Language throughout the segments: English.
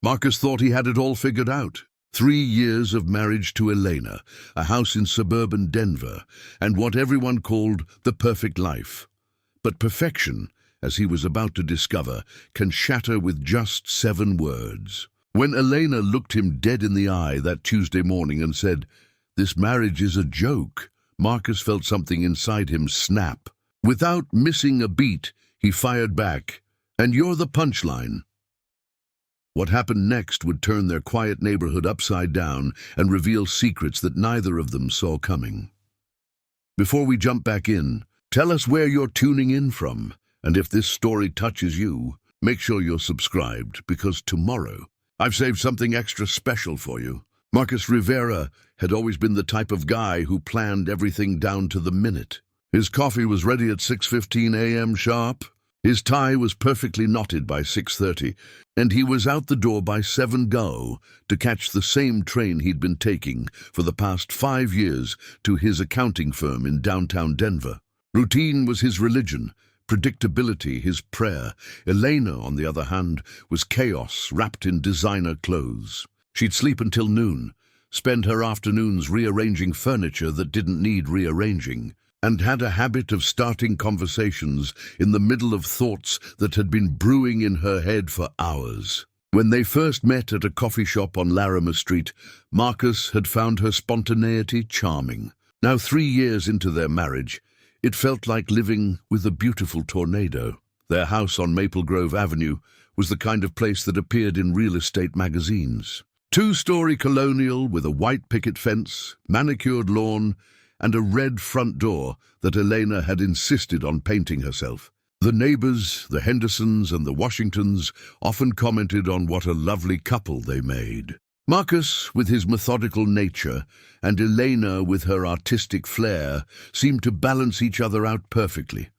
Marcus thought he had it all figured out. 3 years of marriage to Elena, a house in suburban Denver, and what everyone called the perfect life. But perfection, as he was about to discover, can shatter with just 7 words. When Elena looked him dead in the eye that Tuesday morning and said, "This marriage is a joke," Marcus felt something inside him snap. Without missing a beat, he fired back, "And you're the punchline." What happened next would turn their quiet neighborhood upside down and reveal secrets that neither of them saw coming. Before we jump back in, tell us where you're tuning in from, and if this story touches you, make sure you're subscribed, because tomorrow, I've saved something extra special for you. Marcus Rivera had always been the type of guy who planned everything down to the minute. His coffee was ready at 6:15 a.m. sharp. His tie was perfectly knotted by 6:30, and he was out the door by 7 go to catch the same train he'd been taking for the past 5 years to his accounting firm in downtown Denver. Routine was his religion, predictability his prayer. Elena, on the other hand, was chaos wrapped in designer clothes. She'd sleep until noon, spend her afternoons rearranging furniture that didn't need rearranging, and had a habit of starting conversations in the middle of thoughts that had been brewing in her head for hours. When they first met at a coffee shop on Larimer Street, Marcus had found her spontaneity charming. Now 3 years into their marriage, it felt like living with a beautiful tornado. Their house on Maple Grove Avenue was the kind of place that appeared in real estate magazines. 2-story colonial with a white picket fence, manicured lawn, and a red front door that Elena had insisted on painting herself. The neighbors, the Hendersons and the Washingtons, often commented on what a lovely couple they made. Marcus, with his methodical nature, and Elena, with her artistic flair, seemed to balance each other out perfectly.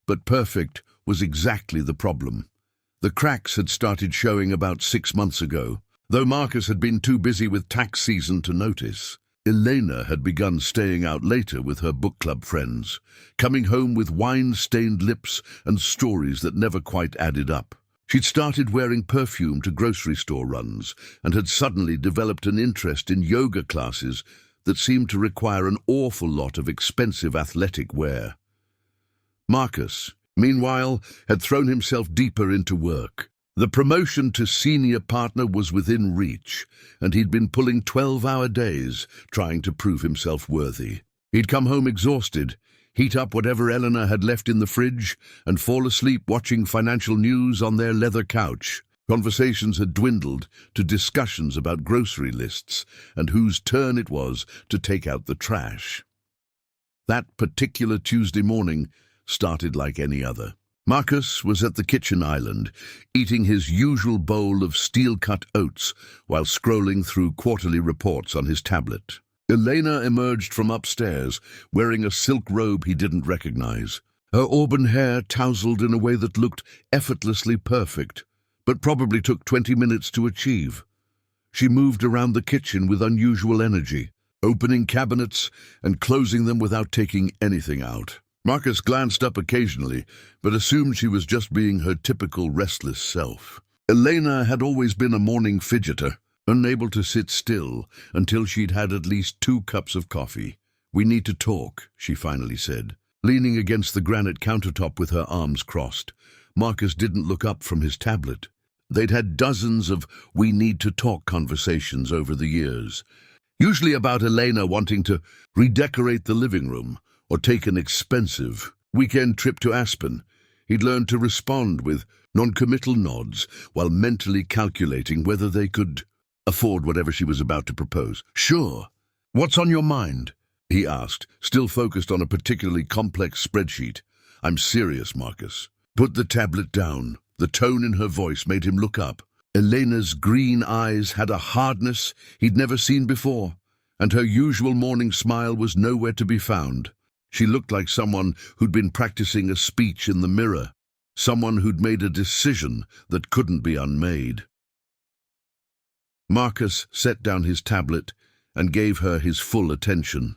But perfect was exactly the problem. The cracks had started showing about 6 months ago, though Marcus had been too busy with tax season to notice. Elena had begun staying out later with her book club friends, coming home with wine-stained lips and stories that never quite added up. She'd started wearing perfume to grocery store runs and had suddenly developed an interest in yoga classes that seemed to require an awful lot of expensive athletic wear. Marcus, meanwhile, had thrown himself deeper into work. The promotion to senior partner was within reach, and he'd been pulling 12-hour days trying to prove himself worthy. He'd come home exhausted, heat up whatever Eleanor had left in the fridge, and fall asleep watching financial news on their leather couch. Conversations had dwindled to discussions about grocery lists and whose turn it was to take out the trash. That particular Tuesday morning started like any other. Marcus was at the kitchen island, eating his usual bowl of steel-cut oats while scrolling through quarterly reports on his tablet. Elena emerged from upstairs, wearing a silk robe he didn't recognize. Her auburn hair tousled in a way that looked effortlessly perfect, but probably took 20 minutes to achieve. She moved around the kitchen with unusual energy, opening cabinets and closing them without taking anything out. Marcus glanced up occasionally, but assumed she was just being her typical restless self. Elena had always been a morning fidgeter, unable to sit still until she'd had at least 2 cups of coffee. "We need to talk," she finally said. Leaning against the granite countertop with her arms crossed, Marcus didn't look up from his tablet. They'd had dozens of "we need to talk" conversations over the years, usually about Elena wanting to redecorate the living room or take an expensive weekend trip to Aspen. He'd learned to respond with non-committal nods while mentally calculating whether they could afford whatever she was about to propose. "Sure. What's on your mind?" he asked, still focused on a particularly complex spreadsheet. "I'm serious, Marcus." "Put the tablet down." The tone in her voice made him look up. Elena's green eyes had a hardness he'd never seen before, and her usual morning smile was nowhere to be found. She looked like someone who'd been practicing a speech in the mirror, someone who'd made a decision that couldn't be unmade. Marcus set down his tablet and gave her his full attention.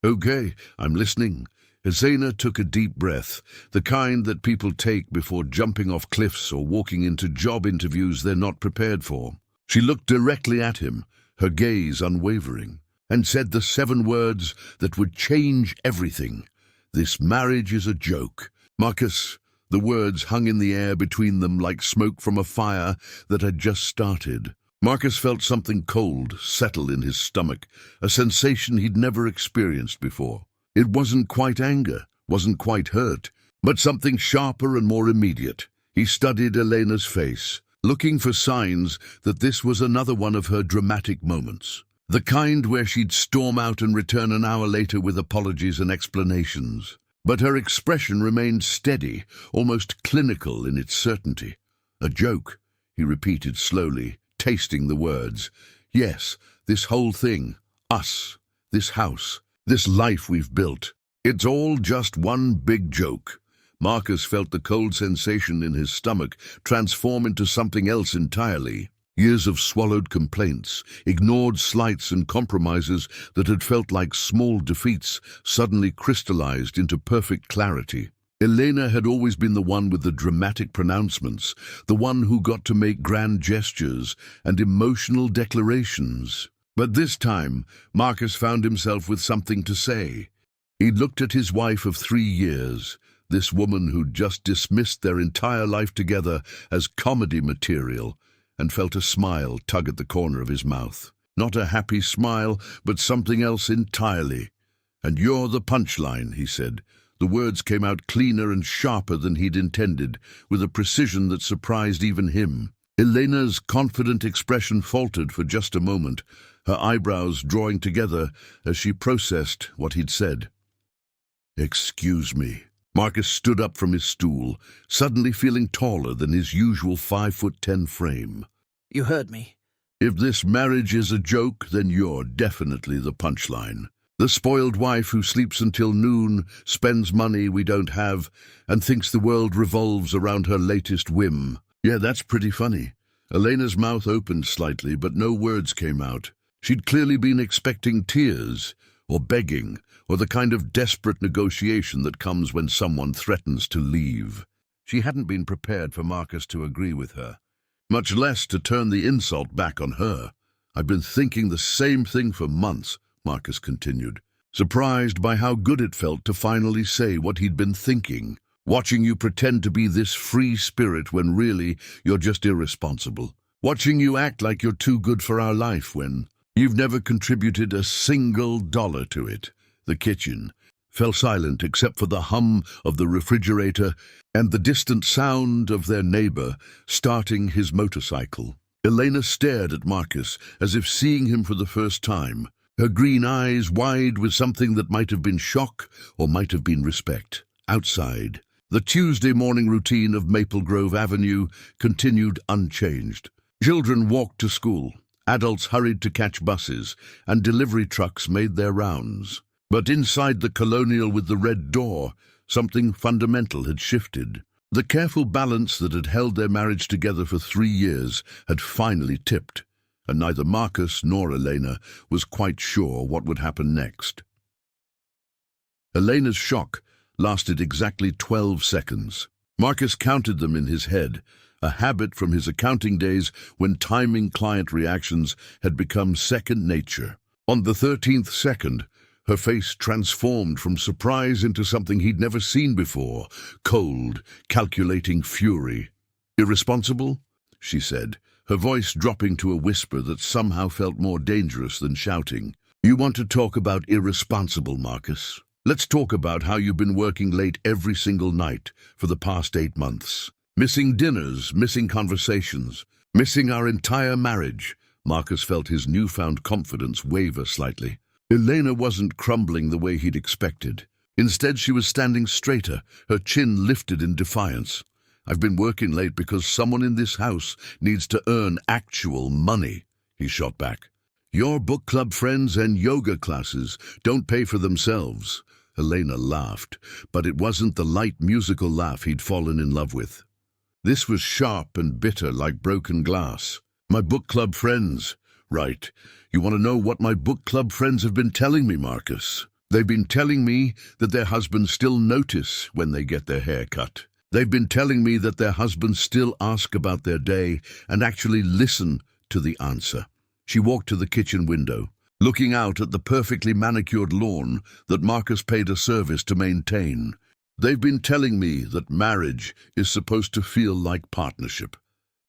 "Okay, I'm listening," Elena took a deep breath, the kind that people take before jumping off cliffs or walking into job interviews they're not prepared for. She looked directly at him, her gaze unwavering, and said the 7 words that would change everything. "This marriage is a joke. Marcus." The words hung in the air between them like smoke from a fire that had just started. Marcus felt something cold settle in his stomach, a sensation he'd never experienced before. It wasn't quite anger, wasn't quite hurt, but something sharper and more immediate. He studied Elena's face, looking for signs that this was another one of her dramatic moments. The kind where she'd storm out and return an hour later with apologies and explanations. But her expression remained steady, almost clinical in its certainty. "A joke," he repeated slowly, tasting the words. "Yes, this whole thing, us, this house, this life we've built. It's all just one big joke." Marcus felt the cold sensation in his stomach transform into something else entirely. Years of swallowed complaints, ignored slights and compromises that had felt like small defeats suddenly crystallized into perfect clarity. Elena had always been the one with the dramatic pronouncements, the one who got to make grand gestures and emotional declarations. But this time, Marcus found himself with something to say. He'd looked at his wife of 3 years, this woman who'd just dismissed their entire life together as comedy material, and felt a smile tug at the corner of his mouth. Not a happy smile, but something else entirely. "And you're the punchline," he said. The words came out cleaner and sharper than he'd intended, with a precision that surprised even him. Elena's confident expression faltered for just a moment, her eyebrows drawing together as she processed what he'd said. "Excuse me." Marcus stood up from his stool, suddenly feeling taller than his usual 5'10" frame. "You heard me." "If this marriage is a joke, then you're definitely the punchline. The spoiled wife who sleeps until noon, spends money we don't have, and thinks the world revolves around her latest whim. Yeah, that's pretty funny." Elena's mouth opened slightly, but no words came out. She'd clearly been expecting tears, or begging, or the kind of desperate negotiation that comes when someone threatens to leave. She hadn't been prepared for Marcus to agree with her, much less to turn the insult back on her. "I've been thinking the same thing for months," Marcus continued, surprised by how good it felt to finally say what he'd been thinking. "Watching you pretend to be this free spirit when really you're just irresponsible. Watching you act like you're too good for our life when you've never contributed a single dollar to it." The kitchen fell silent except for the hum of the refrigerator and the distant sound of their neighbor starting his motorcycle. Elena stared at Marcus as if seeing him for the first time, her green eyes wide with something that might have been shock or might have been respect. Outside, the Tuesday morning routine of Maple Grove Avenue continued unchanged. Children walked to school, adults hurried to catch buses, and delivery trucks made their rounds. But inside the colonial with the red door, something fundamental had shifted. The careful balance that had held their marriage together for 3 years had finally tipped, and neither Marcus nor Elena was quite sure what would happen next. Elena's shock lasted exactly 12 seconds. Marcus counted them in his head, a habit from his accounting days when timing client reactions had become second nature. On the 13th second, her face transformed from surprise into something he'd never seen before, cold, calculating fury. "Irresponsible?" she said, her voice dropping to a whisper that somehow felt more dangerous than shouting. "You want to talk about irresponsible, Marcus? Let's talk about how you've been working late every single night for the past 8 months. Missing dinners, missing conversations, missing our entire marriage." Marcus felt his newfound confidence waver slightly. Elena wasn't crumbling the way he'd expected. Instead, she was standing straighter, her chin lifted in defiance. "I've been working late because someone in this house needs to earn actual money," he shot back. "Your book club friends and yoga classes don't pay for themselves." Elena laughed, but it wasn't the light musical laugh he'd fallen in love with. This was sharp and bitter like broken glass. "My book club friends. Right. You want to know what my book club friends have been telling me, Marcus?" They've been telling me that their husbands still notice when they get their hair cut. They've been telling me that their husbands still ask about their day and actually listen to the answer. She walked to the kitchen window, looking out at the perfectly manicured lawn that Marcus paid a service to maintain. They've been telling me that marriage is supposed to feel like partnership,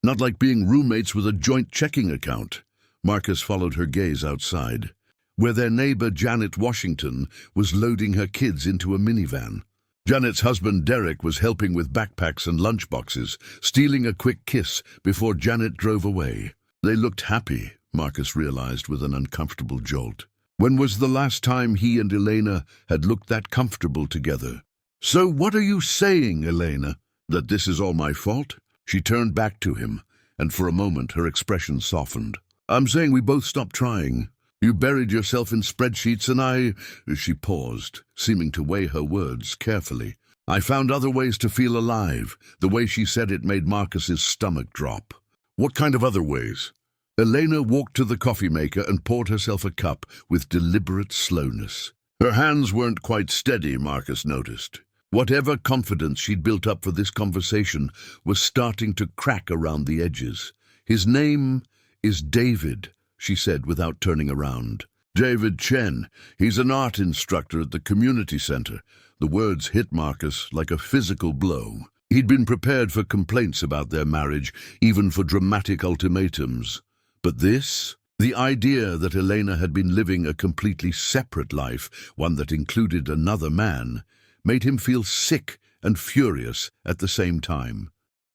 not like being roommates with a joint checking account. Marcus followed her gaze outside, where their neighbor Janet Washington was loading her kids into a minivan. Janet's husband Derek was helping with backpacks and lunchboxes, stealing a quick kiss before Janet drove away. They looked happy, Marcus realized with an uncomfortable jolt. When was the last time he and Elena had looked that comfortable together? "So what are you saying, Elena? That this is all my fault?" She turned back to him, and for a moment her expression softened. "I'm saying we both stopped trying. You buried yourself in spreadsheets and She paused, seeming to weigh her words carefully. "I found other ways to feel alive." The way she said it made Marcus's stomach drop. "What kind of other ways?" Elena walked to the coffee maker and poured herself a cup with deliberate slowness. Her hands weren't quite steady, Marcus noticed. Whatever confidence she'd built up for this conversation was starting to crack around the edges. "His name is David," she said without turning around. "David Chen. He's an art instructor at the community center." The words hit Marcus like a physical blow. He'd been prepared for complaints about their marriage, even for dramatic ultimatums. But this, the idea that Elena had been living a completely separate life, one that included another man, made him feel sick and furious at the same time.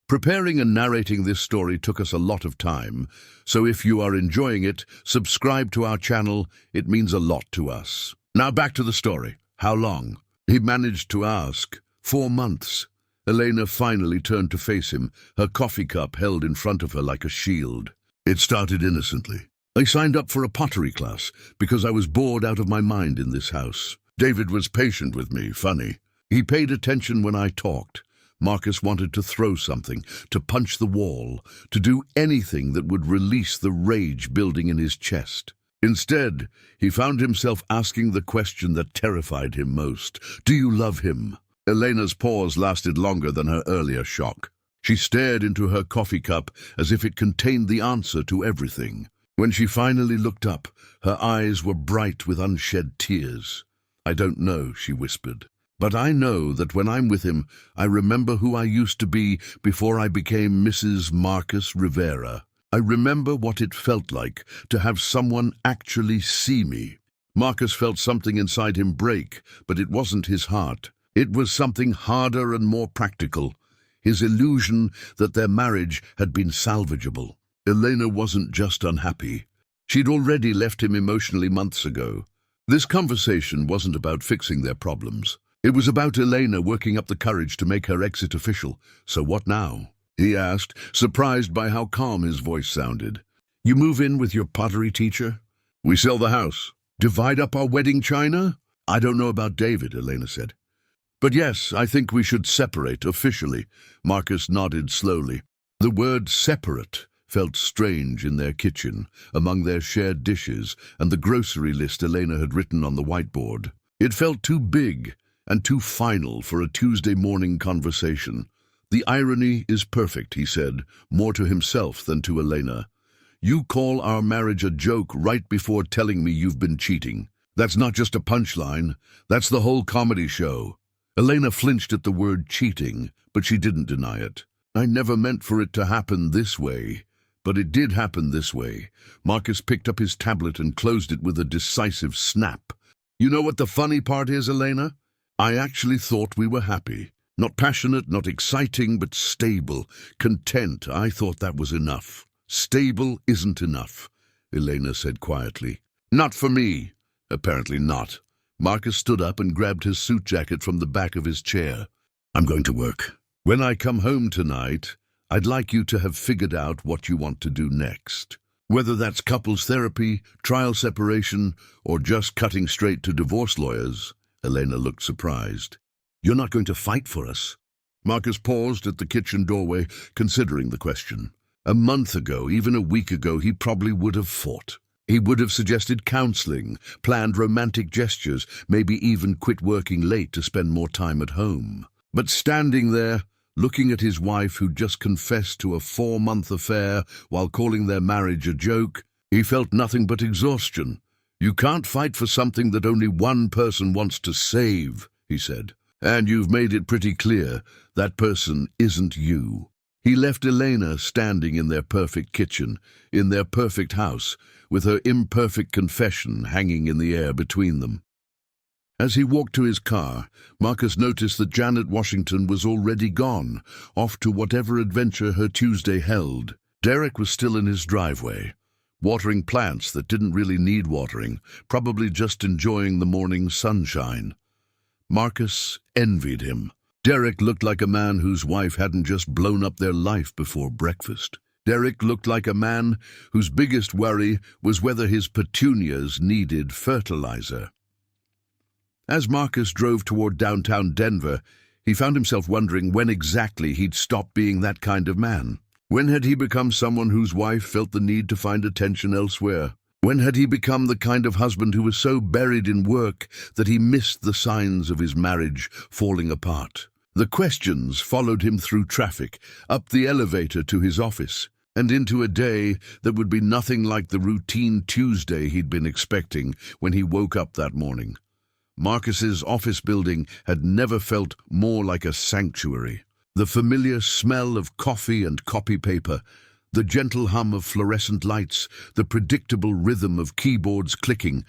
Preparing and narrating this story took us a lot of time, so if you are enjoying it, subscribe to our channel. It means a lot to us. Now back to the story. How long? He managed to ask. 4 months. Elena finally turned to face him, her coffee cup held in front of her like a shield. "It started innocently. I signed up for a pottery class because I was bored out of my mind in this house. David was patient with me, funny. He paid attention when I talked. Marcus wanted to throw something, to punch the wall, to do anything that would release the rage building in his chest. Instead, he found himself asking the question that terrified him most. Do you love him?" Elena's pause lasted longer than her earlier shock. She stared into her coffee cup as if it contained the answer to everything. When she finally looked up, her eyes were bright with unshed tears. "I don't know," she whispered. "But I know that when I'm with him, I remember who I used to be before I became Mrs. Marcus Rivera. I remember what it felt like to have someone actually see me." Marcus felt something inside him break, but it wasn't his heart. It was something harder and more practical. His illusion that their marriage had been salvageable. Elena wasn't just unhappy. She'd already left him emotionally months ago. This conversation wasn't about fixing their problems. It was about Elena working up the courage to make her exit official. "So what now?" he asked, surprised by how calm his voice sounded. "You move in with your pottery teacher? We sell the house. Divide up our wedding china?" "I don't know about David," Elena said. "But yes, I think we should separate officially." Marcus nodded slowly. The word separate felt strange in their kitchen, among their shared dishes and the grocery list Elena had written on the whiteboard. It felt too big and too final for a Tuesday morning conversation. "The irony is perfect," he said, more to himself than to Elena. "You call our marriage a joke right before telling me you've been cheating. That's not just a punchline, that's the whole comedy show." Elena flinched at the word cheating, but she didn't deny it. "I never meant for it to happen this way, but it did happen this way." Marcus picked up his tablet and closed it with a decisive snap. "You know what the funny part is, Elena? I actually thought we were happy. Not passionate, not exciting, but stable, content. I thought that was enough." "Stable isn't enough," Elena said quietly. "Not for me." "Apparently not." Marcus stood up and grabbed his suit jacket from the back of his chair. "I'm going to work. When I come home tonight, I'd like you to have figured out what you want to do next. Whether that's couples therapy, trial separation, or just cutting straight to divorce lawyers." Elena looked surprised. "You're not going to fight for us?" Marcus paused at the kitchen doorway, considering the question. A month ago, even a week ago, he probably would have fought. He would have suggested counseling, planned romantic gestures, maybe even quit working late to spend more time at home. But standing there, looking at his wife who'd just confessed to a 4-month affair while calling their marriage a joke, he felt nothing but exhaustion. "You can't fight for something that only one person wants to save," he said. "And you've made it pretty clear that person isn't you." He left Elena standing in their perfect kitchen, in their perfect house, with her imperfect confession hanging in the air between them. As he walked to his car, Marcus noticed that Janet Washington was already gone, off to whatever adventure her Tuesday held. Derek was still in his driveway, watering plants that didn't really need watering, probably just enjoying the morning sunshine. Marcus envied him. Derek looked like a man whose wife hadn't just blown up their life before breakfast. Derek looked like a man whose biggest worry was whether his petunias needed fertilizer. As Marcus drove toward downtown Denver, he found himself wondering when exactly he'd stop being that kind of man. When had he become someone whose wife felt the need to find attention elsewhere? When had he become the kind of husband who was so buried in work that he missed the signs of his marriage falling apart? The questions followed him through traffic, up the elevator to his office, and into a day that would be nothing like the routine Tuesday he'd been expecting when he woke up that morning. Marcus's office building had never felt more like a sanctuary. The familiar smell of coffee and copy paper, the gentle hum of fluorescent lights, the predictable rhythm of keyboards clicking,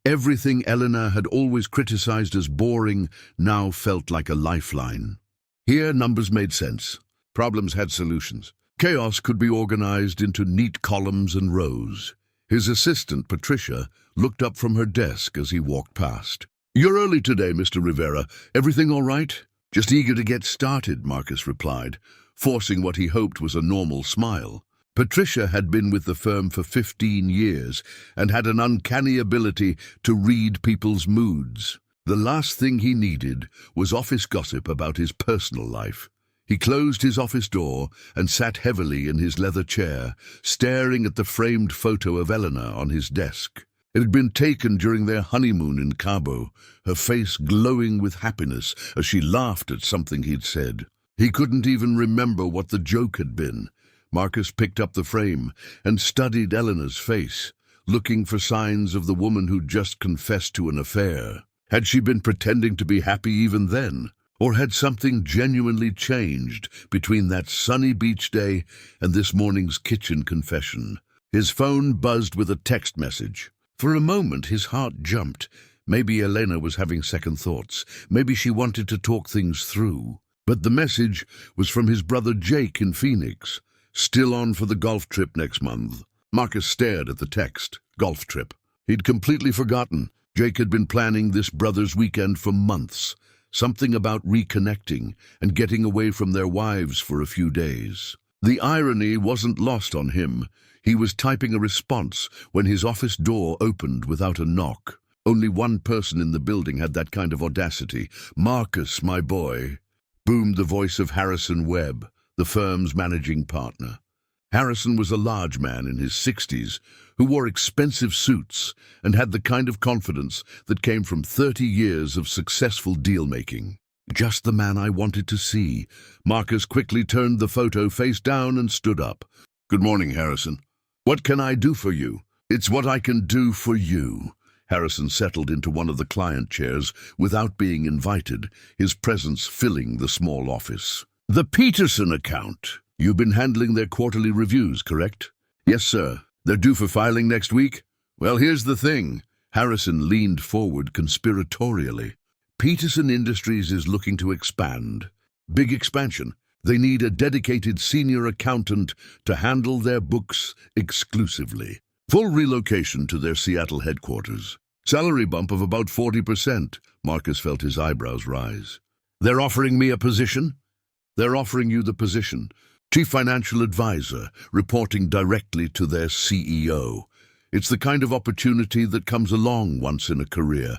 everything Eleanor had always criticized as boring now felt like a lifeline. Here numbers made sense. Problems had solutions. Chaos could be organized into neat columns and rows. His assistant, Patricia, looked up from her desk as he walked past. "You're early today, Mr. Rivera. Everything all right?" "Just eager to get started," Marcus replied, forcing what he hoped was a normal smile. Patricia had been with the firm for 15 years and had an uncanny ability to read people's moods. The last thing he needed was office gossip about his personal life. He closed his office door and sat heavily in his leather chair, staring at the framed photo of Eleanor on his desk. It had been taken during their honeymoon in Cabo, her face glowing with happiness as she laughed at something he'd said. He couldn't even remember what the joke had been. Marcus picked up the frame and studied Eleanor's face, looking for signs of the woman who'd just confessed to an affair. Had she been pretending to be happy even then? Or had something genuinely changed between that sunny beach day and this morning's kitchen confession? His phone buzzed with a text message. For a moment, his heart jumped. Maybe Elena was having second thoughts. Maybe she wanted to talk things through. But the message was from his brother Jake in Phoenix. "Still on for the golf trip next month." Marcus stared at the text. Golf trip. He'd completely forgotten. Jake had been planning this brother's weekend for months. Something about reconnecting and getting away from their wives for a few days. The irony wasn't lost on him. He was typing a response when his office door opened without a knock. Only one person in the building had that kind of audacity. "Marcus, my boy," boomed the voice of Harrison Webb, the firm's managing partner. Harrison was a large man in his 60s who wore expensive suits and had the kind of confidence that came from 30 years of successful deal-making. "Just the man I wanted to see." Marcus quickly turned the photo face down and stood up. "Good morning, Harrison. What can I do for you?" "It's what I can do for you." Harrison settled into one of the client chairs without being invited, his presence filling the small office. "The Peterson account. You've been handling their quarterly reviews, correct?" "Yes, sir. They're due for filing next week?" "Well, here's the thing." Harrison leaned forward conspiratorially. "Peterson Industries is looking to expand. Big expansion. They need a dedicated senior accountant to handle their books exclusively. Full relocation to their Seattle headquarters. Salary bump of about 40%. Marcus felt his eyebrows rise. "They're offering me a position?" "They're offering you the position. Chief Financial Advisor, reporting directly to their CEO. It's the kind of opportunity that comes along once in a career."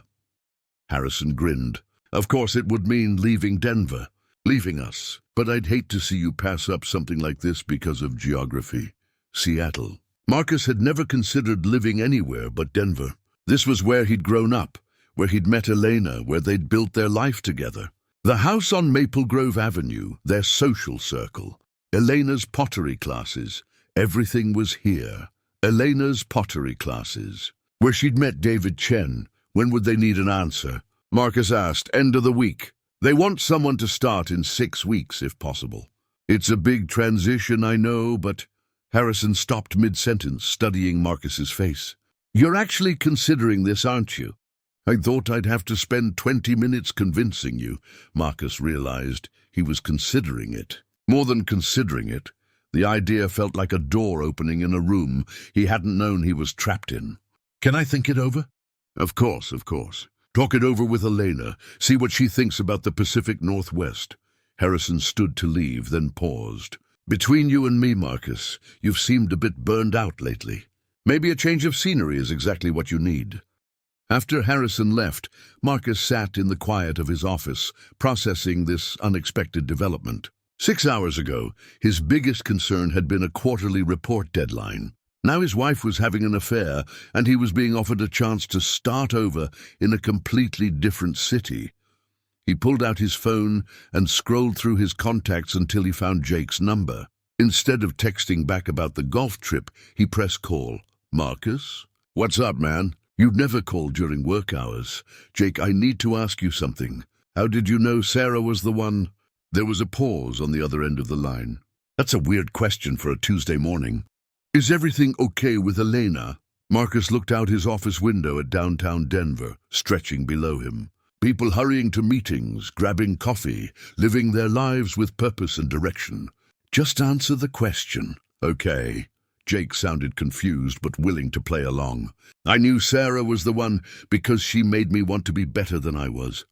Harrison grinned. "Of course it would mean leaving Denver, leaving us. But I'd hate to see you pass up something like this because of geography. Seattle." Marcus had never considered living anywhere but Denver. This was where he'd grown up, where he'd met Elena, where they'd built their life together. The house on Maple Grove Avenue, their social circle. Elena's pottery classes. Everything was here. Elena's pottery classes. Where she'd met David Chen. When would they need an answer? Marcus asked. End of the week. They want someone to start in 6 weeks, if possible. It's a big transition, I know, but... Harrison stopped mid-sentence, studying Marcus's face. You're actually considering this, aren't you? I thought I'd have to spend 20 minutes convincing you. Marcus realized he was considering it. More than considering it, the idea felt like a door opening in a room he hadn't known he was trapped in. Can I think it over? Of course, of course. Talk it over with Elena. See what she thinks about the Pacific Northwest. Harrison stood to leave, then paused. Between you and me, Marcus, you've seemed a bit burned out lately. Maybe a change of scenery is exactly what you need. After Harrison left, Marcus sat in the quiet of his office, processing this unexpected development. 6 hours ago, his biggest concern had been a quarterly report deadline. Now his wife was having an affair, and he was being offered a chance to start over in a completely different city. He pulled out his phone and scrolled through his contacts until he found Jake's number. Instead of texting back about the golf trip, he pressed call. Marcus? What's up, man? You'd never call during work hours. Jake, I need to ask you something. How did you know Sarah was the one? There was a pause on the other end of the line. That's a weird question for a Tuesday morning. Is everything okay with Elena? Marcus looked out his office window at downtown Denver, stretching below him. People hurrying to meetings, grabbing coffee, living their lives with purpose and direction. Just answer the question. Okay. Jake sounded confused but willing to play along. I knew Sarah was the one because she made me want to be better than I was.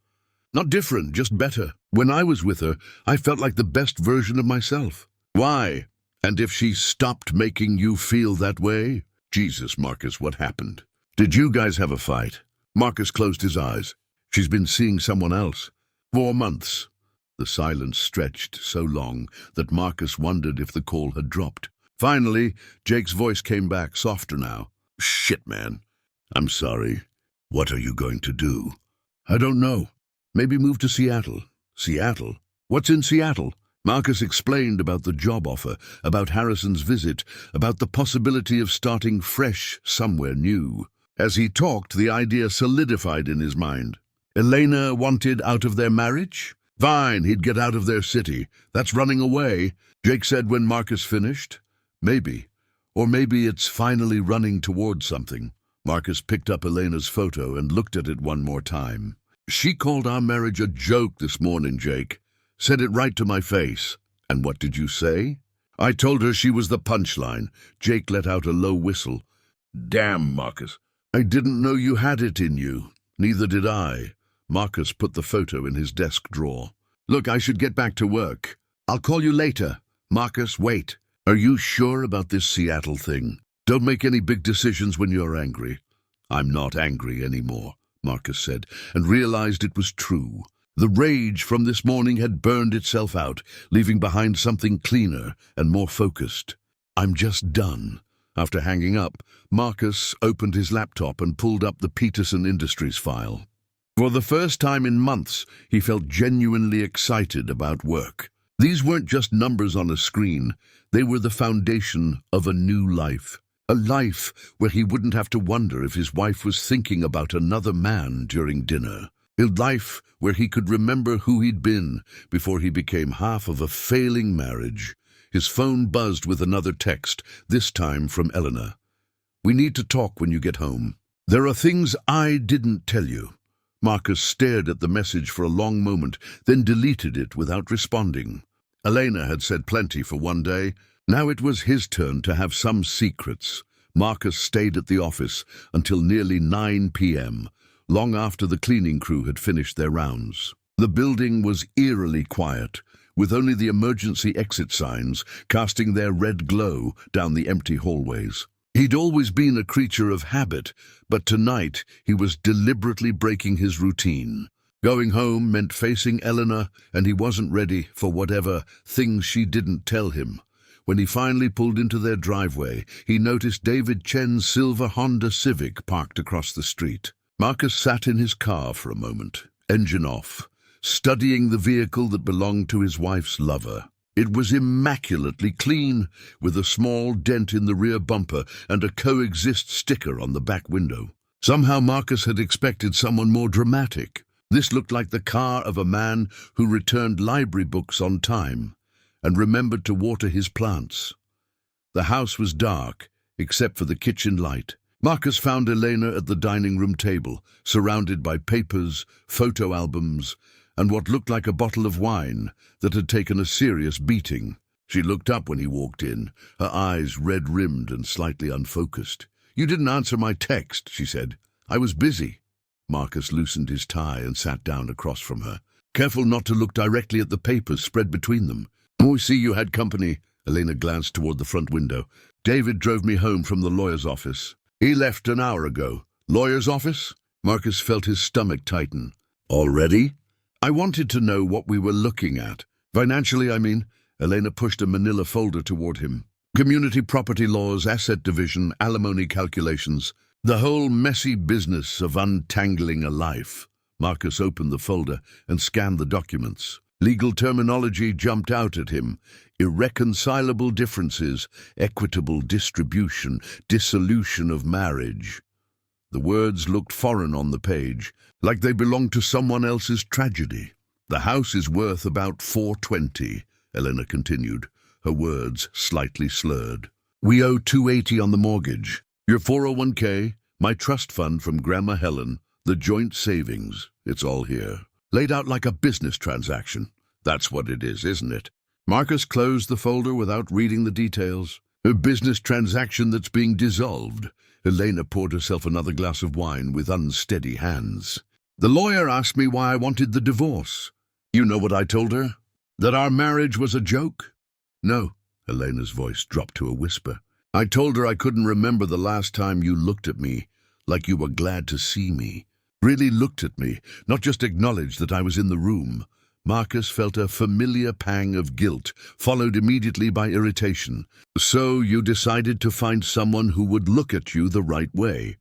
Not different, just better. When I was with her, I felt like the best version of myself. Why? And if she stopped making you feel that way? Jesus, Marcus, what happened? Did you guys have a fight? Marcus closed his eyes. She's been seeing someone else. 4 months. The silence stretched so long that Marcus wondered if the call had dropped. Finally, Jake's voice came back, softer now. Shit, man. I'm sorry. What are you going to do? I don't know. Maybe move to Seattle. Seattle? What's in Seattle? Marcus explained about the job offer, about Harrison's visit, about the possibility of starting fresh somewhere new. As he talked, the idea solidified in his mind. Elena wanted out of their marriage? Fine, he'd get out of their city. That's running away, Jake said when Marcus finished. Maybe. Or maybe it's finally running towards something. Marcus picked up Elena's photo and looked at it one more time. She called our marriage a joke this morning, Jake. Said it right to my face. And what did you say? I told her she was the punchline. Jake let out a low whistle. Damn, Marcus. I didn't know you had it in you. Neither did I. Marcus put the photo in his desk drawer. Look, I should get back to work. I'll call you later. Marcus, wait. Are you sure about this Seattle thing? Don't make any big decisions when you're angry. I'm not angry anymore, Marcus said, and realized it was true. The rage from this morning had burned itself out, leaving behind something cleaner and more focused. I'm just done. After hanging up, Marcus opened his laptop and pulled up the Peterson Industries file. For the first time in months, he felt genuinely excited about work. These weren't just numbers on a screen. They were the foundation of a new life. A life where he wouldn't have to wonder if his wife was thinking about another man during dinner. A life where he could remember who he'd been before he became half of a failing marriage. His phone buzzed with another text, this time from Eleanor. We need to talk when you get home. There are things I didn't tell you. Marcus stared at the message for a long moment, then deleted it without responding. Elena had said plenty for one day. Now it was his turn to have some secrets. Marcus stayed at the office until nearly 9 p.m., long after the cleaning crew had finished their rounds. The building was eerily quiet, with only the emergency exit signs casting their red glow down the empty hallways. He'd always been a creature of habit, but tonight he was deliberately breaking his routine. Going home meant facing Eleanor, and he wasn't ready for whatever things she didn't tell him. When he finally pulled into their driveway, he noticed David Chen's silver Honda Civic parked across the street. Marcus sat in his car for a moment, engine off, studying the vehicle that belonged to his wife's lover. It was immaculately clean, with a small dent in the rear bumper and a coexist sticker on the back window. Somehow Marcus had expected someone more dramatic. This looked like the car of a man who returned library books on time and remembered to water his plants. The house was dark, except for the kitchen light. Marcus found Elena at the dining room table, surrounded by papers, photo albums, and what looked like a bottle of wine that had taken a serious beating. She looked up when he walked in, her eyes red-rimmed and slightly unfocused. "You didn't answer my text," she said. "I was busy." Marcus loosened his tie and sat down across from her, careful not to look directly at the papers spread between them. "Oh, I see you had company." Elena glanced toward the front window. "David drove me home from the lawyer's office. He left an hour ago." "Lawyer's office?" Marcus felt his stomach tighten. "Already?" "I wanted to know what we were looking at. Financially, I mean." Elena pushed a manila folder toward him. "Community property laws, asset division, alimony calculations. The whole messy business of untangling a life." Marcus opened the folder and scanned the documents. Legal terminology jumped out at him. Irreconcilable differences, equitable distribution, dissolution of marriage. The words looked foreign on the page, like they belonged to someone else's tragedy. "The house is worth about $420, Elena continued, her words slightly slurred. "We owe $280 on the mortgage. Your 401k, my trust fund from Grandma Helen, the joint savings, it's all here. Laid out like a business transaction. That's what it is, isn't it?" Marcus closed the folder without reading the details. "A business transaction that's being dissolved." Elena poured herself another glass of wine with unsteady hands. "The lawyer asked me why I wanted the divorce. You know what I told her? That our marriage was a joke?" "No." Elena's voice dropped to a whisper. "I told her I couldn't remember the last time you looked at me like you were glad to see me. Really looked at me, not just acknowledged that I was in the room." Marcus felt a familiar pang of guilt, followed immediately by irritation. "So you decided to find someone who would look at you the right way.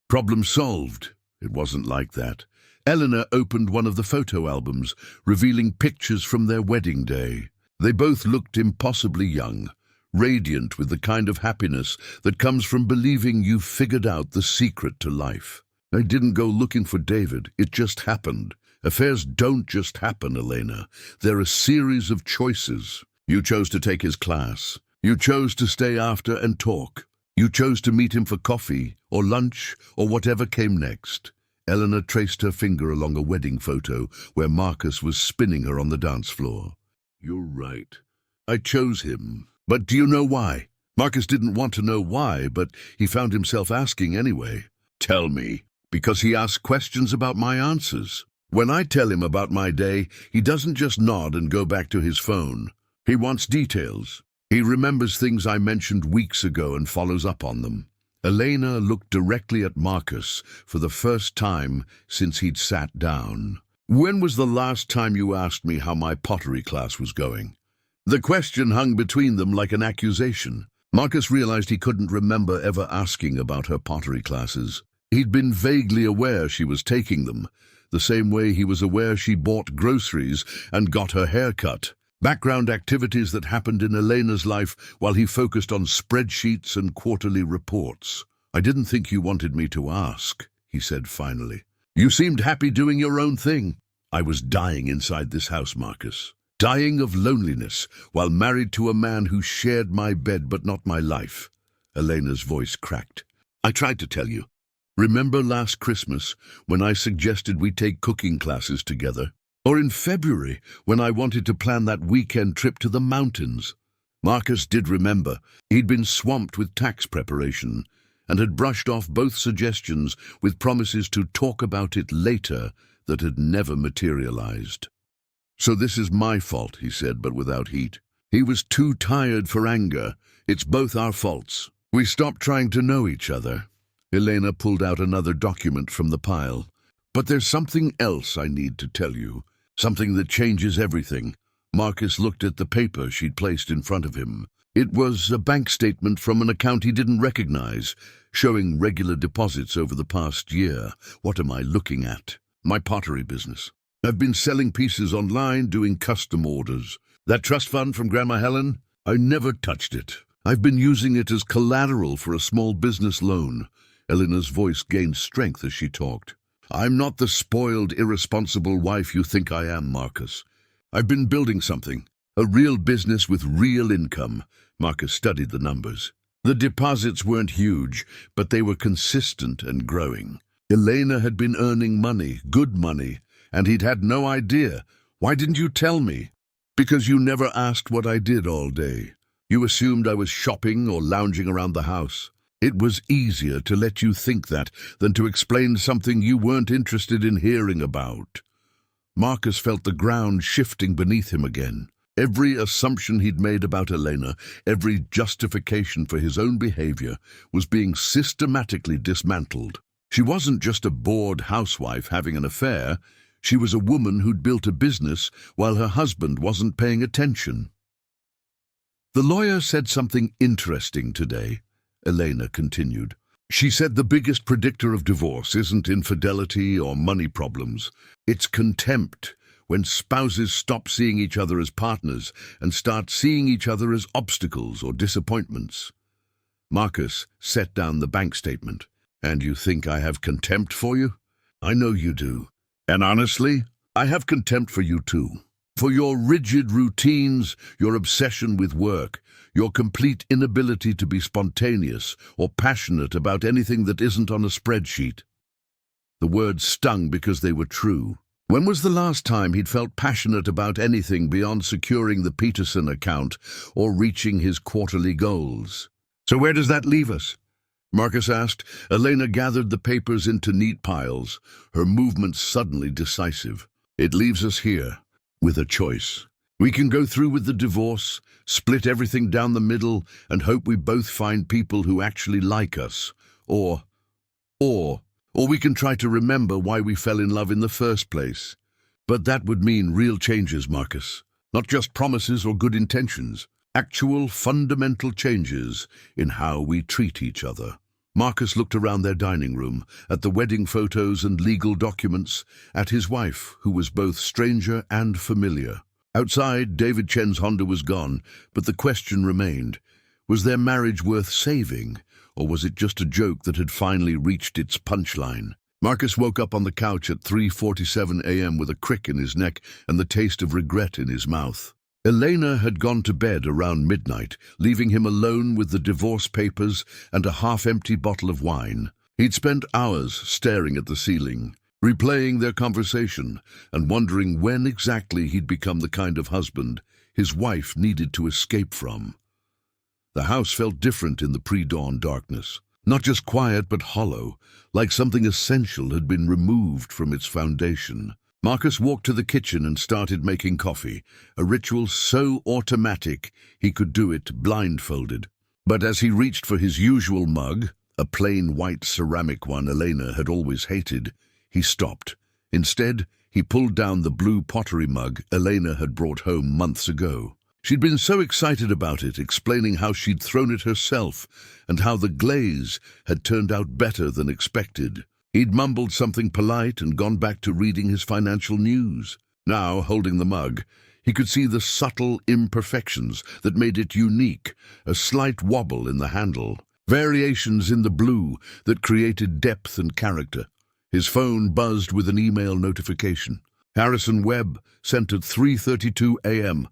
Problem solved." It wasn't like that. Eleanor opened one of the photo albums, revealing pictures from their wedding day. They both looked impossibly young, radiant with the kind of happiness that comes from believing you've figured out the secret to life. "I didn't go looking for David. It just happened. Affairs don't just happen, Elena. They're a series of choices. You chose to take his class. You chose to stay after and talk. You chose to meet him for coffee or lunch or whatever came next." Eleanor traced her finger along a wedding photo where Marcus was spinning her on the dance floor. "You're right. I chose him. But do you know why?" Marcus didn't want to know why, but he found himself asking anyway. "Tell me." "Because he asks questions about my answers. When I tell him about my day, he doesn't just nod and go back to his phone. He wants details. He remembers things I mentioned weeks ago and follows up on them." Elena looked directly at Marcus for the first time since he'd sat down. "When was the last time you asked me how my pottery class was going?" The question hung between them like an accusation. Marcus realized he couldn't remember ever asking about her pottery classes. He'd been vaguely aware she was taking them, the same way he was aware she bought groceries and got her hair cut. Background activities that happened in Elena's life while he focused on spreadsheets and quarterly reports. "I didn't think you wanted me to ask," he said finally. "You seemed happy doing your own thing." "I was dying inside this house, Marcus. Dying of loneliness while married to a man who shared my bed but not my life." Elena's voice cracked. "I tried to tell you. Remember last Christmas when I suggested we take cooking classes together? Or in February when I wanted to plan that weekend trip to the mountains?" Marcus did remember. He'd been swamped with tax preparation and had brushed off both suggestions with promises to talk about it later that had never materialized. "So this is my fault," he said, but without heat. He was too tired for anger. "It's both our faults. We stopped trying to know each other." Elena pulled out another document from the pile. "But there's something else I need to tell you. Something that changes everything." Marcus looked at the paper she'd placed in front of him. It was a bank statement from an account he didn't recognize, showing regular deposits over the past year. What am I looking at? My pottery business. I've been selling pieces online, doing custom orders. That trust fund from Grandma Helen? I never touched it. I've been using it as collateral for a small business loan. Eleanor's voice gained strength as she talked. I'm not the spoiled, irresponsible wife you think I am, Marcus. I've been building something. A real business with real income. Marcus studied the numbers. The deposits weren't huge, but they were consistent and growing. Elena had been earning money, good money, and he'd had no idea. Why didn't you tell me? Because you never asked what I did all day. You assumed I was shopping or lounging around the house. It was easier to let you think that than to explain something you weren't interested in hearing about. Marcus felt the ground shifting beneath him again. Every assumption he'd made about Elena, every justification for his own behavior, was being systematically dismantled. She wasn't just a bored housewife having an affair. She was a woman who'd built a business while her husband wasn't paying attention. The lawyer said something interesting today, Elena continued. She said the biggest predictor of divorce isn't infidelity or money problems. It's contempt, when spouses stop seeing each other as partners and start seeing each other as obstacles or disappointments. Marcus set down the bank statement. And you think I have contempt for you? I know you do. And honestly, I have contempt for you too. For your rigid routines, your obsession with work, your complete inability to be spontaneous or passionate about anything that isn't on a spreadsheet. The words stung because they were true. When was the last time he'd felt passionate about anything beyond securing the Peterson account or reaching his quarterly goals? So where does that leave us? Marcus asked. Elena gathered the papers into neat piles, her movements suddenly decisive. It leaves us here, with a choice. We can go through with the divorce, split everything down the middle, and hope we both find people who actually like us. Or we can try to remember why we fell in love in the first place. But that would mean real changes, Marcus. Not just promises or good intentions. Actual fundamental changes in how we treat each other. Marcus looked around their dining room, at the wedding photos and legal documents, at his wife, who was both stranger and familiar. Outside, David Chen's Honda was gone, but the question remained, was their marriage worth saving, or was it just a joke that had finally reached its punchline? Marcus woke up on the couch at 3:47 a.m. with a crick in his neck and the taste of regret in his mouth. Elena had gone to bed around midnight, leaving him alone with the divorce papers and a half-empty bottle of wine. He'd spent hours staring at the ceiling, replaying their conversation and wondering when exactly he'd become the kind of husband his wife needed to escape from. The house felt different in the pre-dawn darkness. Not just quiet, but hollow, like something essential had been removed from its foundation. Marcus walked to the kitchen and started making coffee, a ritual so automatic he could do it blindfolded. But as he reached for his usual mug, a plain white ceramic one Elena had always hated, he stopped. Instead, he pulled down the blue pottery mug Elena had brought home months ago. She'd been so excited about it, explaining how she'd thrown it herself and how the glaze had turned out better than expected. He'd mumbled something polite and gone back to reading his financial news. Now, holding the mug, he could see the subtle imperfections that made it unique, a slight wobble in the handle, variations in the blue that created depth and character. His phone buzzed with an email notification. Harrison Webb sent at 3:32 a.m.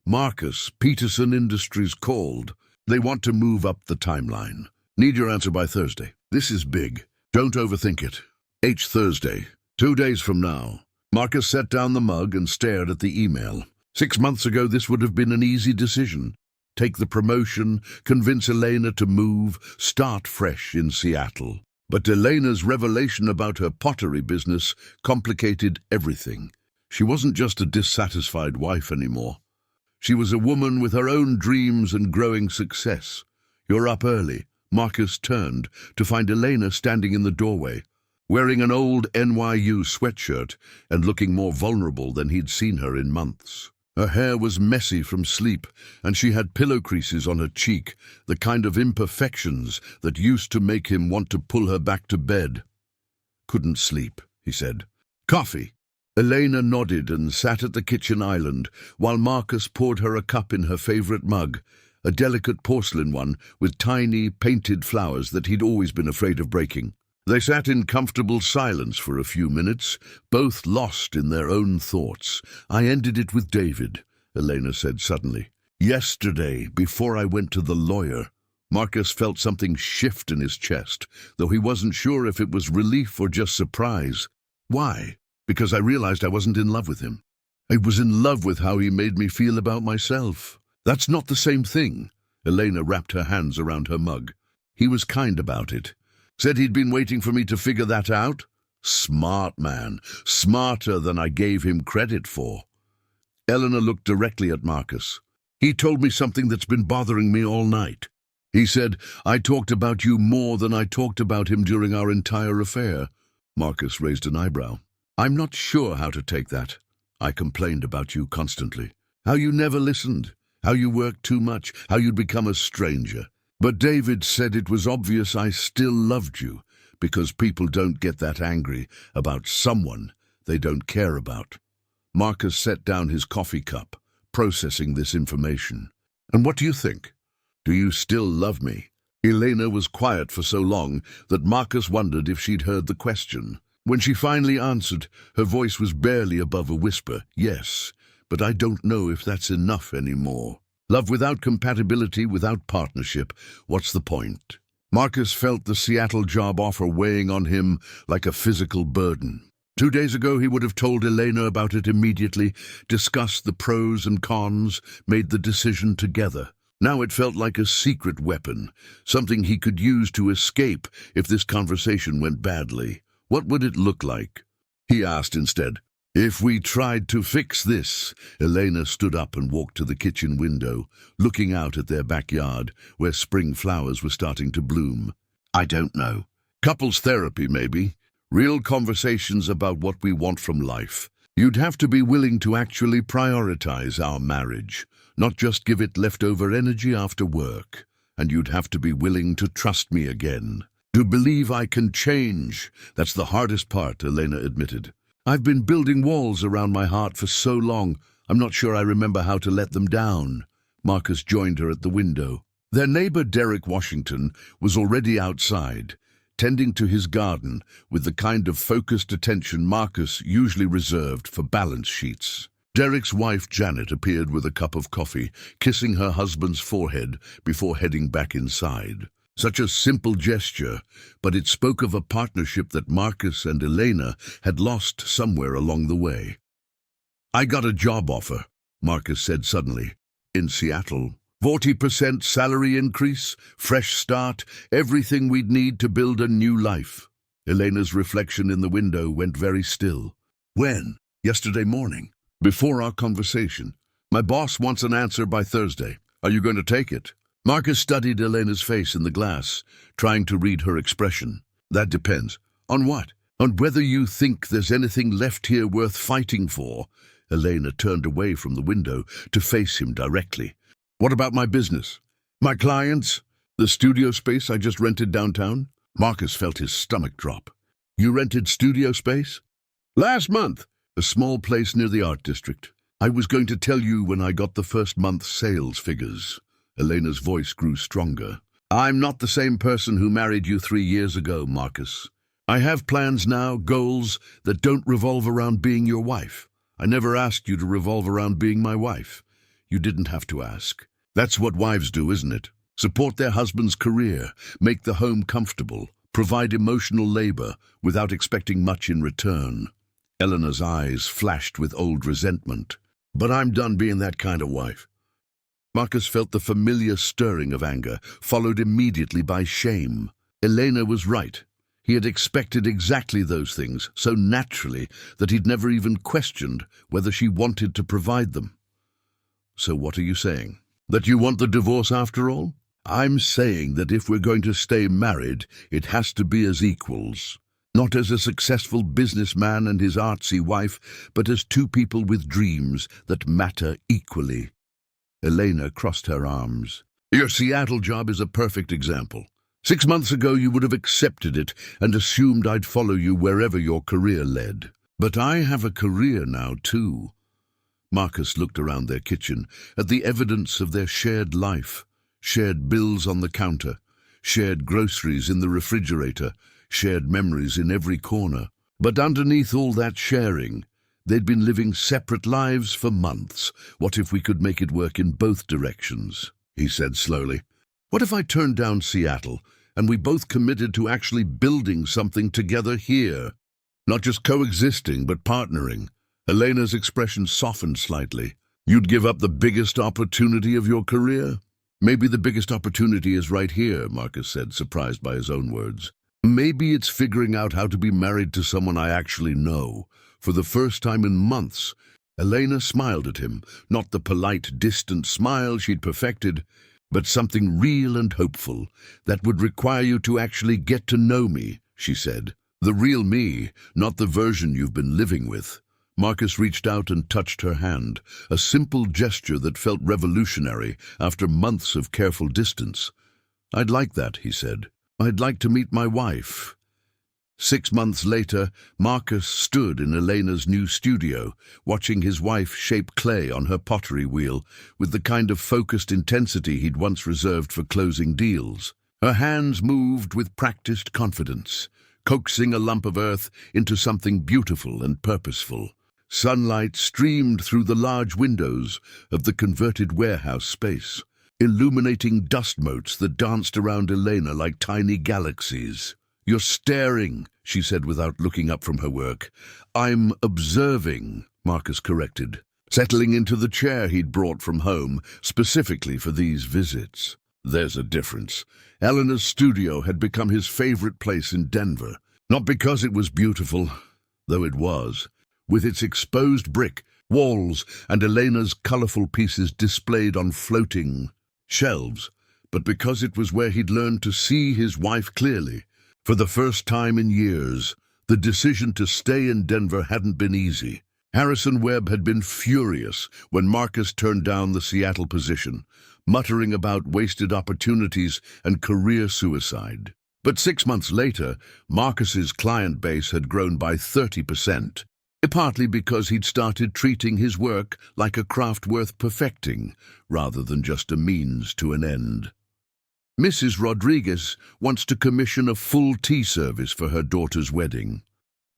Marcus, Peterson Industries called. They want to move up the timeline. Need your answer by Thursday. This is big. Don't overthink it. Thursday, 2 days from now. Marcus set down the mug and stared at the email. 6 months ago, this would have been an easy decision. Take the promotion, convince Elena to move, start fresh in Seattle. But Elena's revelation about her pottery business complicated everything. She wasn't just a dissatisfied wife anymore. She was a woman with her own dreams and growing success. You're up early. Marcus turned to find Elena standing in the doorway, wearing an old NYU sweatshirt and looking more vulnerable than he'd seen her in months. Her hair was messy from sleep, and she had pillow creases on her cheek, the kind of imperfections that used to make him want to pull her back to bed. "Couldn't sleep," he said. "Coffee." Elena nodded and sat at the kitchen island, while Marcus poured her a cup in her favorite mug, a delicate porcelain one with tiny, painted flowers that he'd always been afraid of breaking. They sat in comfortable silence for a few minutes, both lost in their own thoughts. "I ended it with David," Elena said suddenly. "Yesterday, before I went to the lawyer." Marcus felt something shift in his chest, though he wasn't sure if it was relief or just surprise. "Why?" "Because I realized I wasn't in love with him. I was in love with how he made me feel about myself." "That's not the same thing." Elena wrapped her hands around her mug. "He was kind about it. Said he'd been waiting for me to figure that out. Smart man. Smarter than I gave him credit for." Eleanor looked directly at Marcus. "He told me something that's been bothering me all night. He said, I talked about you more than I talked about him during our entire affair." Marcus raised an eyebrow. "I'm not sure how to take that. I complained about you constantly. How you never listened. How you worked too much. How you'd become a stranger. But David said it was obvious I still loved you, because people don't get that angry about someone they don't care about." Marcus set down his coffee cup, processing this information. "And what do you think? Do you still love me?" Elena was quiet for so long that Marcus wondered if she'd heard the question. When she finally answered, her voice was barely above a whisper. "Yes, but I don't know if that's enough anymore. Love without compatibility, without partnership, what's the point?" Marcus felt the Seattle job offer weighing on him like a physical burden. 2 days ago he would have told Elena about it immediately, discussed the pros and cons, made the decision together. Now it felt like a secret weapon, something he could use to escape if this conversation went badly. What would it look like? He asked instead. "If we tried to fix this?" Elena stood up and walked to the kitchen window, looking out at their backyard, where spring flowers were starting to bloom. "I don't know. Couples therapy, maybe. Real conversations about what we want from life. You'd have to be willing to actually prioritize our marriage, not just give it leftover energy after work. And you'd have to be willing to trust me again. To believe I can change. That's the hardest part," Elena admitted. "I've been building walls around my heart for so long, I'm not sure I remember how to let them down." Marcus joined her at the window. Their neighbor Derek Washington was already outside, tending to his garden with the kind of focused attention Marcus usually reserved for balance sheets. Derek's wife Janet appeared with a cup of coffee, kissing her husband's forehead before heading back inside. Such a simple gesture, but it spoke of a partnership that Marcus and Elena had lost somewhere along the way. "I got a job offer," Marcus said suddenly. "In Seattle. 40% salary increase, fresh start, everything we'd need to build a new life." Elena's reflection in the window went very still. "When?" "Yesterday morning, before our conversation. My boss wants an answer by Thursday. Are you going to take it?" Marcus studied Elena's face in the glass, trying to read her expression. "That depends." "On what?" "On whether you think there's anything left here worth fighting for." Elena turned away from the window to face him directly. "What about my business? My clients? The studio space I just rented downtown?" Marcus felt his stomach drop. "You rented studio space?" "Last month. A small place near the art district. I was going to tell you when I got the first month's sales figures." Elena's voice grew stronger. "I'm not the same person who married you 3 years ago, Marcus. I have plans now, goals, that don't revolve around being your wife. I never asked you to revolve around being my wife. You didn't have to ask. That's what wives do, isn't it? Support their husband's career, make the home comfortable, provide emotional labor without expecting much in return." Eleanor's eyes flashed with old resentment. "But I'm done being that kind of wife." Marcus felt the familiar stirring of anger, followed immediately by shame. Elena was right. He had expected exactly those things, so naturally that he'd never even questioned whether she wanted to provide them. "So what are you saying? That you want the divorce after all?" "I'm saying that if we're going to stay married, it has to be as equals." Not as a successful businessman and his artsy wife, but as two people with dreams that matter equally. Elena crossed her arms. Your Seattle job is a perfect example. 6 months ago you would have accepted it and assumed I'd follow you wherever your career led. But I have a career now too. Marcus looked around their kitchen at the evidence of their shared life. Shared bills on the counter, shared groceries in the refrigerator, shared memories in every corner. But underneath all that sharing, they'd been living separate lives for months. What if we could make it work in both directions? He said slowly. What if I turned down Seattle and we both committed to actually building something together here? Not just coexisting, but partnering. Elena's expression softened slightly. You'd give up the biggest opportunity of your career? Maybe the biggest opportunity is right here, Marcus said, surprised by his own words. Maybe it's figuring out how to be married to someone I actually know. For the first time in months, Elena smiled at him, not the polite, distant smile she'd perfected, but something real and hopeful that would require you to actually get to know me, she said. The real me, not the version you've been living with. Marcus reached out and touched her hand, a simple gesture that felt revolutionary after months of careful distance. I'd like that, he said. I'd like to meet my wife. 6 months later, Marcus stood in Elena's new studio, watching his wife shape clay on her pottery wheel with the kind of focused intensity he'd once reserved for closing deals. Her hands moved with practiced confidence, coaxing a lump of earth into something beautiful and purposeful. Sunlight streamed through the large windows of the converted warehouse space, illuminating dust motes that danced around Elena like tiny galaxies. You're staring, she said without looking up from her work. I'm observing, Marcus corrected, settling into the chair he'd brought from home specifically for these visits. There's a difference. Eleanor's studio had become his favorite place in Denver, not because it was beautiful, though it was, with its exposed brick, walls, and Elena's colorful pieces displayed on floating shelves, but because it was where he'd learned to see his wife clearly. For the first time in years, the decision to stay in Denver hadn't been easy. Harrison Webb had been furious when Marcus turned down the Seattle position, muttering about wasted opportunities and career suicide. But 6 months later, Marcus's client base had grown by 30%. Partly because he'd started treating his work like a craft worth perfecting, rather than just a means to an end. Mrs. Rodriguez wants to commission a full tea service for her daughter's wedding.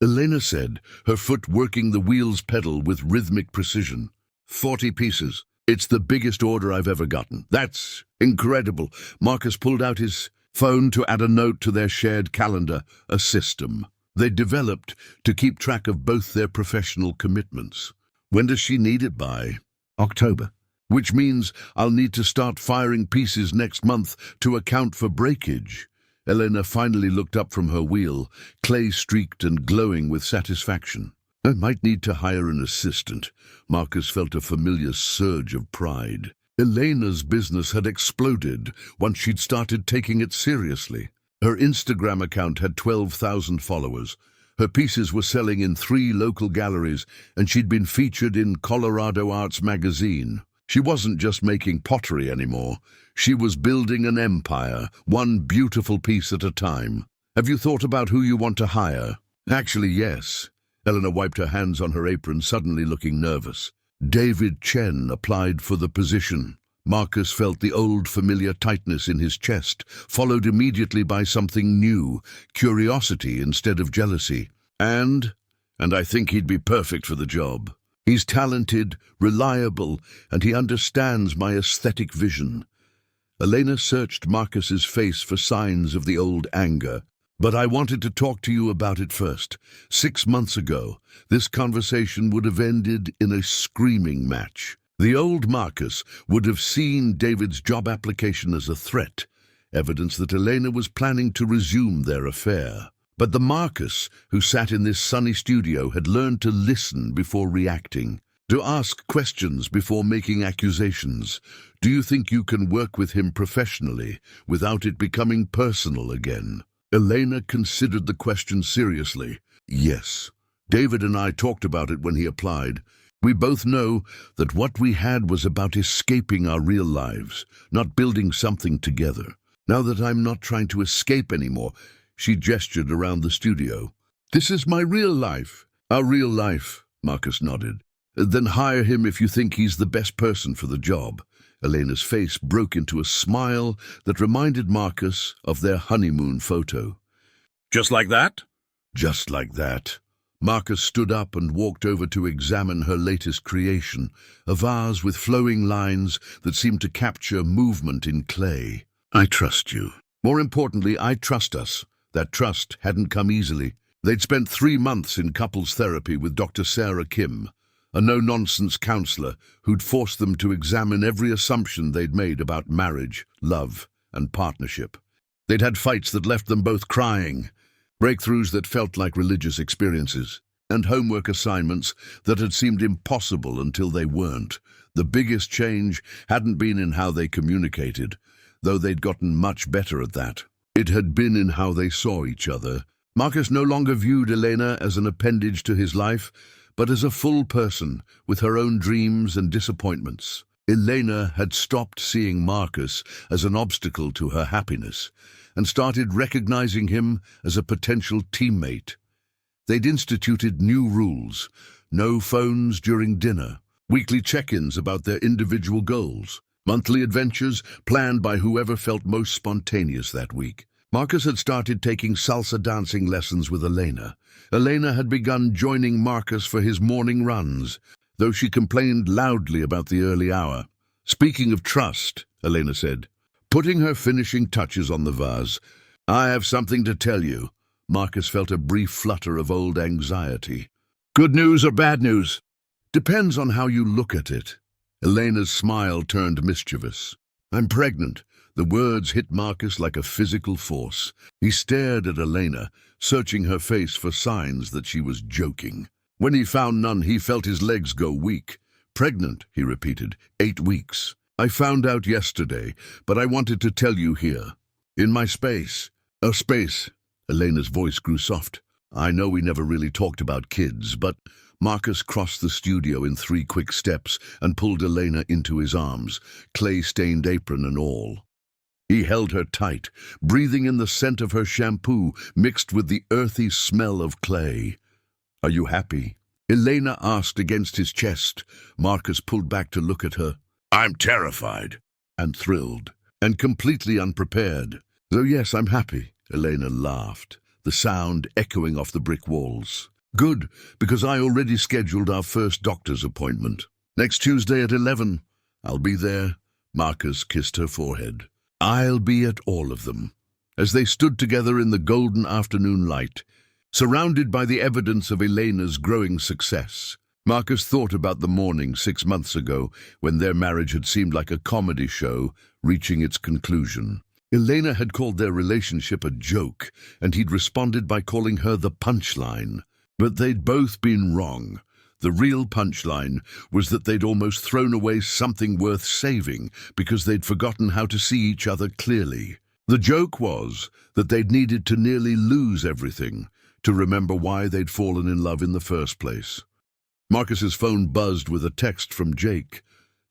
Elena said, her foot working the wheel's pedal with rhythmic precision. 40 pieces. It's the biggest order I've ever gotten. That's incredible. Marcus pulled out his phone to add a note to their shared calendar, a system they developed to keep track of both their professional commitments. When does she need it by? October. Which means I'll need to start firing pieces next month to account for breakage. Elena finally looked up from her wheel, clay-streaked and glowing with satisfaction. I might need to hire an assistant. Marcus felt a familiar surge of pride. Elena's business had exploded once she'd started taking it seriously. Her Instagram account had 12,000 followers. Her pieces were selling in 3 local galleries, and she'd been featured in Colorado Arts magazine. She wasn't just making pottery anymore. She was building an empire, one beautiful piece at a time. Have you thought about who you want to hire? Actually, yes. Eleanor wiped her hands on her apron, suddenly looking nervous. David Chen applied for the position. Marcus felt the old familiar tightness in his chest, followed immediately by something new, curiosity instead of jealousy. And I think he'd be perfect for the job. He's talented, reliable, and he understands my aesthetic vision. Elena searched Marcus's face for signs of the old anger. But I wanted to talk to you about it first. 6 months ago, this conversation would have ended in a screaming match. The old Marcus would have seen David's job application as a threat, evidence that Elena was planning to resume their affair. But the Marcus who sat in this sunny studio had learned to listen before reacting, to ask questions before making accusations. Do you think you can work with him professionally without it becoming personal again? Elena considered the question seriously. Yes. David and I talked about it when he applied. We both know that what we had was about escaping our real lives, not building something together. Now that I'm not trying to escape anymore, she gestured around the studio. This is my real life. Our real life, Marcus nodded. Then hire him if you think he's the best person for the job. Elena's face broke into a smile that reminded Marcus of their honeymoon photo. Just like that? Just like that. Marcus stood up and walked over to examine her latest creation, a vase with flowing lines that seemed to capture movement in clay. I trust you. More importantly, I trust us. That trust hadn't come easily. They'd spent 3 months in couples therapy with Dr. Sarah Kim, a no-nonsense counselor who'd forced them to examine every assumption they'd made about marriage, love, and partnership. They'd had fights that left them both crying, breakthroughs that felt like religious experiences, and homework assignments that had seemed impossible until they weren't. The biggest change hadn't been in how they communicated, though they'd gotten much better at that. It had been in how they saw each other. Marcus no longer viewed Elena as an appendage to his life, but as a full person with her own dreams and disappointments. Elena had stopped seeing Marcus as an obstacle to her happiness and started recognizing him as a potential teammate. They'd instituted new rules: no phones during dinner, weekly check-ins about their individual goals, monthly adventures planned by whoever felt most spontaneous that week. Marcus had started taking salsa dancing lessons with Elena. Elena had begun joining Marcus for his morning runs, though she complained loudly about the early hour. Speaking of trust, Elena said, putting her finishing touches on the vase, I have something to tell you. Marcus felt a brief flutter of old anxiety. Good news or bad news? Depends on how you look at it. Elena's smile turned mischievous. I'm pregnant. The words hit Marcus like a physical force. He stared at Elena, searching her face for signs that she was joking. When he found none, he felt his legs go weak. Pregnant, he repeated, 8 weeks. I found out yesterday, but I wanted to tell you here. In my space. A space. Elena's voice grew soft. I know we never really talked about kids, but Marcus crossed the studio in 3 quick steps and pulled Elena into his arms, clay-stained apron and all. He held her tight, breathing in the scent of her shampoo mixed with the earthy smell of clay. Are you happy? Elena asked against his chest. Marcus pulled back to look at her. I'm terrified. And thrilled. And completely unprepared. So yes, I'm happy. Elena laughed, the sound echoing off the brick walls. Good, because I already scheduled our first doctor's appointment. Next Tuesday at 11. I'll be there. Marcus kissed her forehead. I'll be at all of them. As they stood together in the golden afternoon light, surrounded by the evidence of Elena's growing success, Marcus thought about the morning 6 months ago when their marriage had seemed like a comedy show reaching its conclusion. Elena had called their relationship a joke, and he'd responded by calling her the Punchline. But they'd both been wrong. The real punchline was that they'd almost thrown away something worth saving because they'd forgotten how to see each other clearly. The joke was that they'd needed to nearly lose everything to remember why they'd fallen in love in the first place. Marcus's phone buzzed with a text from Jake.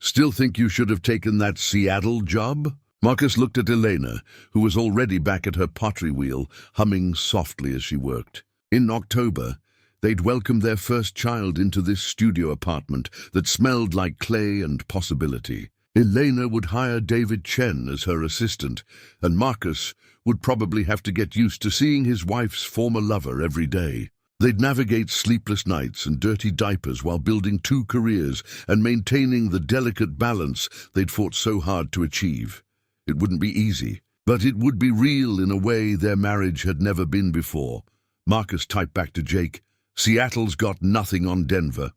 Still think you should have taken that Seattle job? Marcus looked at Elena, who was already back at her pottery wheel, humming softly as she worked. In October, they'd welcomed their first child into this studio apartment that smelled like clay and possibility. Elena would hire David Chen as her assistant, and Marcus would probably have to get used to seeing his wife's former lover every day. They'd navigate sleepless nights and dirty diapers while building 2 careers and maintaining the delicate balance they'd fought so hard to achieve. It wouldn't be easy, but it would be real in a way their marriage had never been before. Marcus typed back to Jake, Seattle's got nothing on Denver.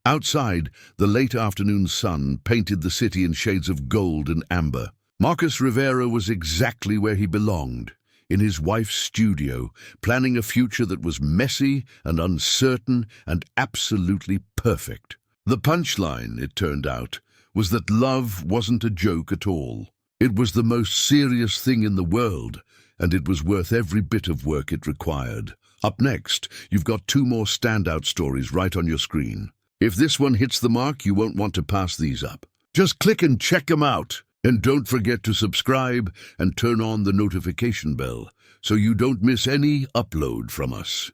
Outside, the late afternoon sun painted the city in shades of gold and amber. Marcus Rivera was exactly where he belonged, in his wife's studio, planning a future that was messy and uncertain and absolutely perfect. The punchline, it turned out, was that love wasn't a joke at all. It was the most serious thing in the world, and it was worth every bit of work it required. Up next, you've got two more standout stories right on your screen. If this one hits the mark, you won't want to pass these up. Just click and check them out. And don't forget to subscribe and turn on the notification bell so you don't miss any upload from us.